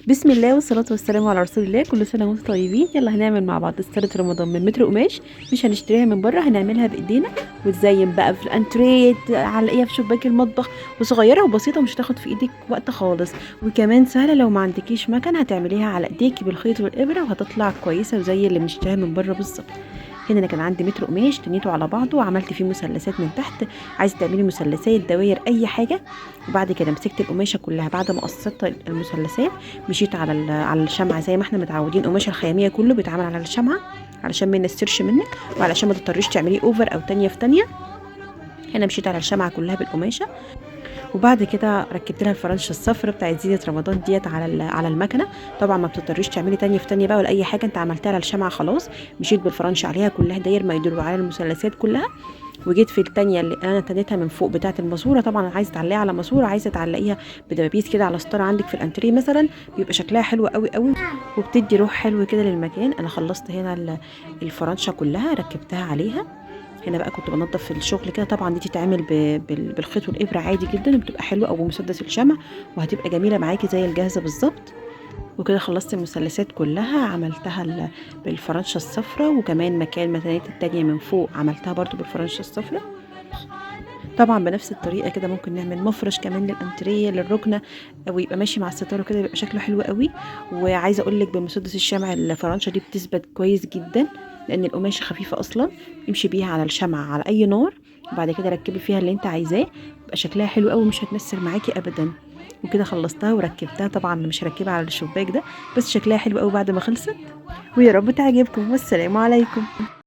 بسم الله والصلاة والسلام على رسول الله. كل سنة وانتم طيبين. يلا هنعمل مع بعض ستارة رمضان من متر قماش، مش هنشتريها من بره، هنعملها بايدينا وتزين بقى في الانتريه، علقيها في شباك المطبخ، وصغيرة وبسيطة ومش هتاخد في ايدك وقت خالص، وكمان سهلة لو ما عندكيش مكان هتعمليها على ايديكي بالخيط والابرة وهتطلع كويسة وزي اللي بنشتريها من بره بالظبط. هنا انا كان عندي متر قماش تنيته على بعضه وعملت فيه مثلثات من تحت. عايزه تعملي مثلثات، دواير، اي حاجه. وبعد كده مسكت القماشه كلها بعد ما قصيت المثلثات، مشيت على الشمعه زي ما احنا متعودين. قماشه الخياميه كله بيتعمل على الشمعه علشان ما ينسرش منك، وعلشان ما تضطريش تعمليه اوفر او تانية في تانية. هنا مشيت على الشمعه كلها بالقماشه، وبعد كده ركبت لها الفرنشه الصفرا بتاعت زينه رمضان ديت على المكنه. طبعا ما بتضطريش تعملي تانية في تانية بقى ولا اي حاجه، انت عملتها على الشمعه خلاص. مشيت بالفرنشه عليها كلها داير ما يدور على المثلثات كلها. وجيت في التانية اللي انا تنيتها من فوق بتاعه الماسوره، طبعا عايزه تعلقيها على ماسوره، عايزه تعلقيها بدبابيس كده على ستاره عندك في الانتريه مثلا، بيبقى شكلها حلو قوي قوي وبتدي روح حلو كده للمكان. انا خلصت هنا الفرنشه كلها ركبتها عليها. هنا بقى كنت بنضف في الشغل كده. طبعا دي تتعمل بالخيط والابره عادي جدا وبتبقى حلوه، او بمسدس الشمع، وهتبقى جميله معاكي زي الجاهزه بالظبط. وكده خلصت المثلثات كلها، عملتها بالفرنشه الصفراء، وكمان مكان متنات التانية من فوق عملتها برضو بالفرنشه الصفراء. طبعا بنفس الطريقه كده ممكن نعمل مفرش كمان للانتريه للركنه، ويبقى ماشي مع الستاره كده، يبقى شكله حلو قوي. وعايزه اقول لك بمسدس الشمع الفرنشه دي بتثبت كويس جدا، لان القماشه خفيفه اصلا. امشي بيها على الشمع على اي نار، وبعد كده ركبي فيها اللي انت عايزاه، يبقى شكلها حلو قوي مش هتنسر معاكي ابدا. وكده خلصتها وركبتها. طبعا مش هركبها على الشباك ده، بس شكلها حلو قوي بعد ما خلصت. ويا رب تعجبكم، والسلام عليكم.